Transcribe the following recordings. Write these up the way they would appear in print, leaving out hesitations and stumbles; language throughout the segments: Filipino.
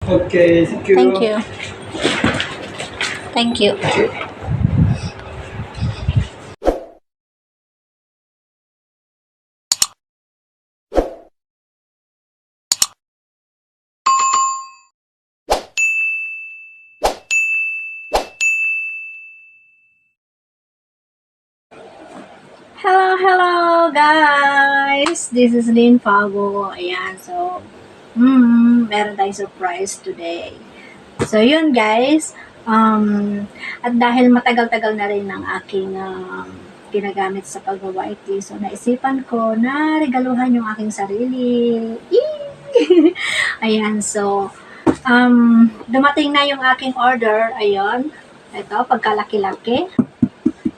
Okay, thank you. Thank you. Thank you. Hello guys! This is Lynn Favo. Ayan, so, meron tayong surprise today. So, yun guys, at dahil matagal-tagal na rin ang aking ginagamit sa paggawa ito, so naisipan ko na regaluhan yung aking sarili. Ayan, so, dumating na yung aking order. Ayun, ito, pagkalaki-laki.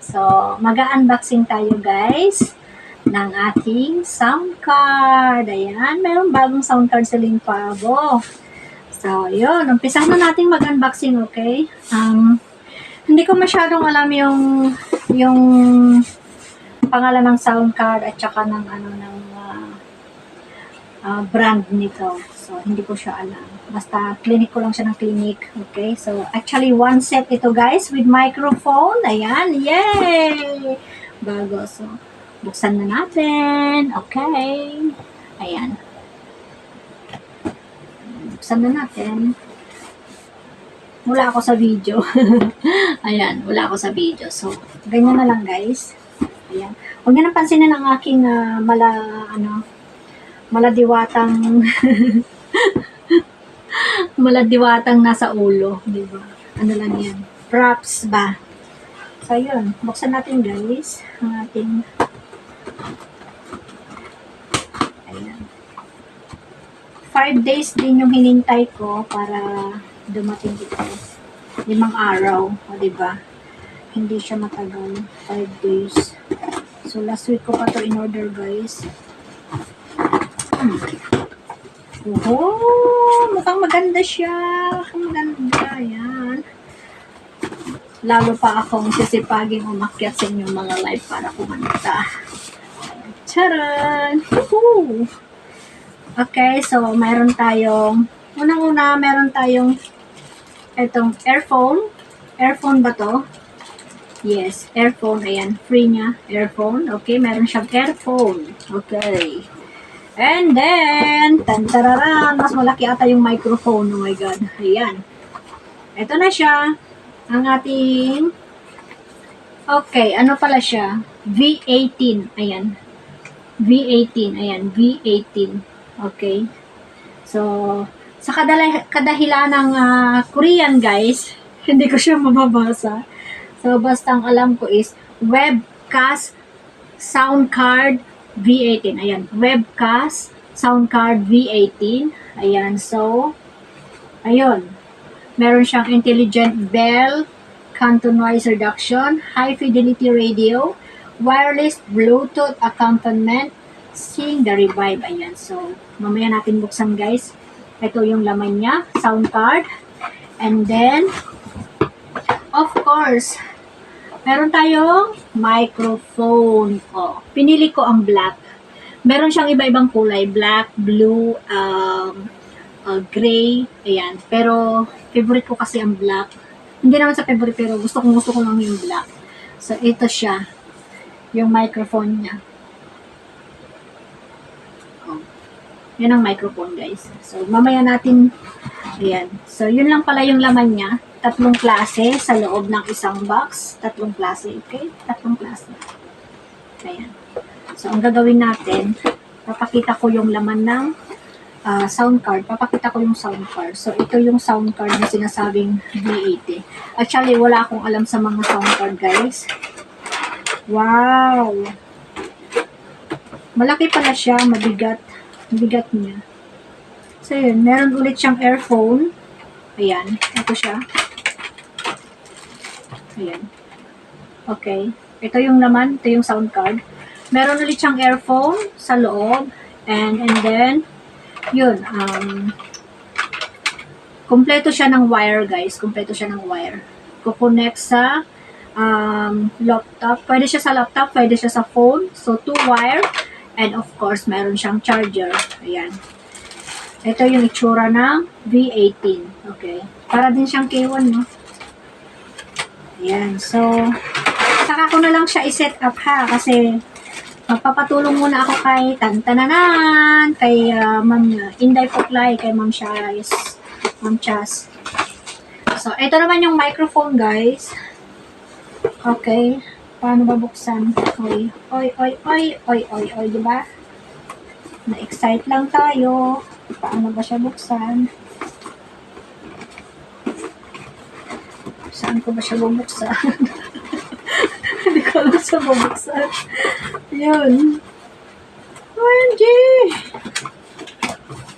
So, mag-unboxing tayo guys ng ating sound card. Ayan, mayroong bagong sound card sa Limpavo. So, yun, umpisahan na natin mag-unboxing, okay? Hindi ko masyadong alam yung pangalan ng sound card at saka ng brand nito. So, hindi ko siya alam. Basta, clinic ko lang siya ng clinic. Okay? So, actually, one set ito, guys, with microphone. Ayan. Yay! Bago. So, buksan na natin. Okay. Ayan. Buksan na natin. Wala ako sa video. Ayan. Wala ako sa video. So, ganyan na lang, guys. Ayan. Huwag niyo nang pansinin ang aking maladiwatang maladiwatang nasa ulo, di ba? Ano lang yan? Props ba? So, yun. Buksan natin, guys. Ang ating ayan. 5 days din yung hinintay ko para dumating ito. 5 araw. O, di ba? Hindi siya matagal. 5 days. So, last week ko pa to in order, guys. Oh, mukhang maganda siya. Mukhang maganda. Ayan. Lalo pa akong sisipaging umakyat sa inyong mga live para kumanta. Charan! Woohoo! Okay, so mayroon tayong, unang-una, meron tayong itong earphone. Earphone ba to? Yes, earphone. Ayan, free niya. Earphone. Okay, meron siyang earphone. Okay. And then, tantararan, mas malaki ata yung microphone. Oh my God. Ayan. Ito na siya. Ang ating, okay, ano pala siya? V18. Ayan. V18. Ayan, V18. Okay. So, sa kadahilan ng Korean, guys, hindi ko siya mababasa. So, basta ang alam ko is webcast sound card V18. Ayan, webcast sound card V18. Ayan, so, ayun. Meron siyang intelligent bell, Canton noise reduction, high fidelity radio, wireless Bluetooth accompaniment, sing the revive. Ayan, so, mamaya natin buksan, guys. Ito yung laman niya, sound card. And then, of course, meron tayong microphone. Oh, pinili ko ang black. Meron siyang iba-ibang kulay. Black, blue, gray. Ayan. Pero, favorite ko kasi ang black. Hindi naman sa favorite, pero gusto ko lang yung black. So, ito siya. Yung microphone niya. Oh. Yan ang microphone, guys. So, mamaya natin, ayan. So, yun lang pala yung laman niya. 3 klase sa loob ng isang box. 3 klase, okay? 3 klase. Ayan. So, ang gagawin natin, papakita ko yung laman ng sound card. Papakita ko yung sound card. So, ito yung sound card na sinasabing V80. Actually, wala akong alam sa mga sound card, guys. Wow! Malaki pala siya, mabigat. Mabigat niya. So, yun. Meron ulit siyang earphone. Ayan. Ito siya. Ayan. Okay. Ito yung laman. Ito yung sound card. Meron ulit siyang earphone sa loob. And then, yun. Kompleto siya ng wire, guys. Kompleto siya ng wire. Kukonect sa laptop. Pwede siya sa laptop. Pwede siya sa phone. So, 2 wire. And of course, meron siyang charger. Ayan. Ito yung itsura ng V18. Okay. Para din siyang K1, no? Ayan. So, saka ko na lang siya i-set up ha. Kasi, magpapatulong muna ako kay Tantananan, kay Ma'am Inday Puklay, kay Ma'am Chas. Ma'am Chas. So, ito naman yung microphone, guys. Okay. Paano ba buksan? Oy, oy, oy, oy, oy, oy, oy, diba? Na-excite lang tayo. Paano ba siya buksan? Saan ko ba siya bubuksan? Hindi ko alam sa bubuksan. Yun. OMG!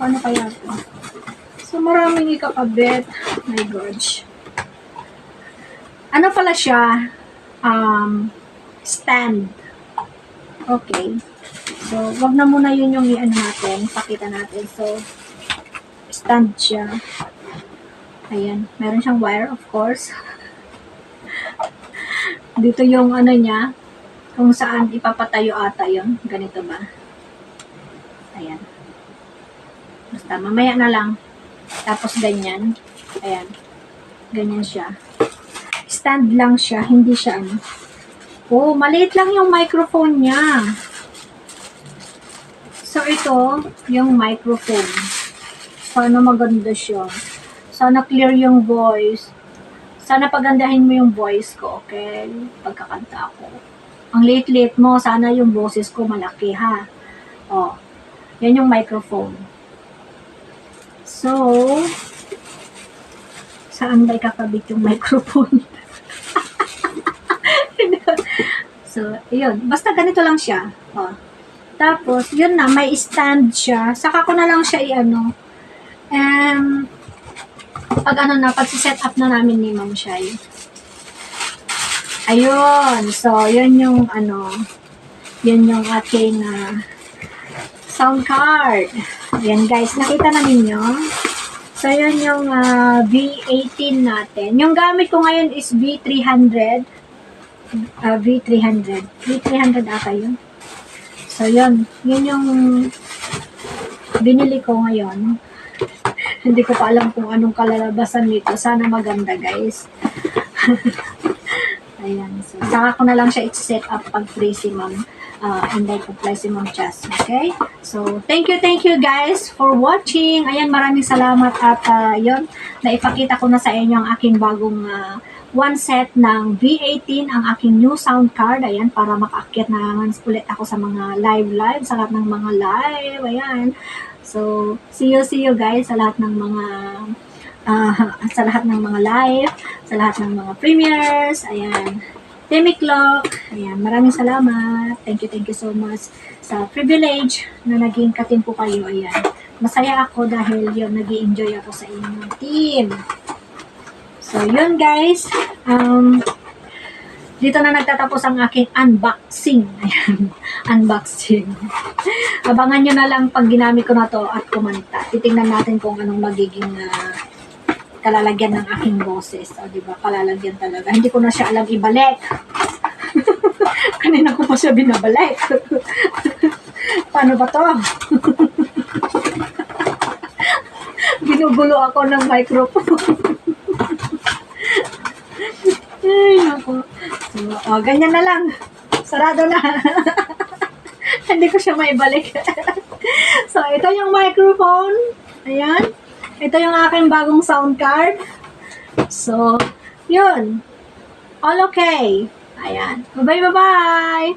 Paano kaya ito? So, maraming ikakabit. My gosh. Ano pala siya? Stand. Okay. So, wag na muna yun yung i-ano natin. Pakita natin. So, stand siya. Ayan. Meron siyang wire, of course. Dito yung ano niya. Kung saan ipapatayo ata yun. Ganito ba? Ayan. Basta, mamaya na lang. Tapos, ganyan. Ayan. Ganyan siya. Stand lang siya. Hindi siya ano. Oh, maliit lang yung microphone niya. So, ito, yung microphone. Sana maganda siya. Sana clear yung voice. Sana pagandahin mo yung voice ko, okay? Pagkakanta ko. Ang liit-liit mo, sana yung boses ko malaki, ha? Oh, yan yung microphone. So, saan ba ikakabit yung microphone? So, yun. Basta ganito lang siya. Oh. Tapos, yun na, may stand siya. Saka ko na lang siya i-ano. Pag set up na namin ni Ma'am Shai. Ayun. So, yun yung, yun yung aking sound card. Ayan, guys. Nakita na ninyo. So, yun yung V18 natin. Yung gamit ko ngayon is V300. V300. V300 ata yun. So, yun. Yun yung binili ko ngayon. Hindi ko pa alam kung anong kalalabasan nito. Sana maganda, guys. Ayan. So, saka ko na lang siya i-set up pag free si Ma'am. Inday Puklay si Ma'am Chas. Okay? So, thank you guys for watching. Ayan, maraming salamat at yun, naipakita ko na sa inyo ang aking bagong one set ng V18, ang aking new sound card. Ayan, para makaakyat na ulit ako sa mga live, sa lahat ng mga live. Ayan. So, see you guys sa lahat ng mga live, sa lahat ng mga premieres. Ayan. Timmy Clock. Ayan, maraming salamat. Thank you so much sa privilege na naging katimpo kayo. Ayan. Masaya ako dahil yun, nag-i-enjoy ako sa inyong team. So, yun guys. Dito na nagtatapos ang aking unboxing. Ayan. Unboxing. Abangan nyo na lang pag ginamit ko na to at kumanta. Titingnan natin kung anong magiging kalalagyan ng aking boses. O, diba? Kalalagyan talaga. Hindi ko na siya alam ibalik. Kanina ko pa siya binabalik. Paano ba to? Ginugulo ako ng microphone. Ay, naku. So, ganyan na lang. Sarado na. Hindi ko siya maibalik. So, ito yung microphone. Ayan. Ito yung aking bagong sound card. So, yun. All okay. Ayan. Bye-bye.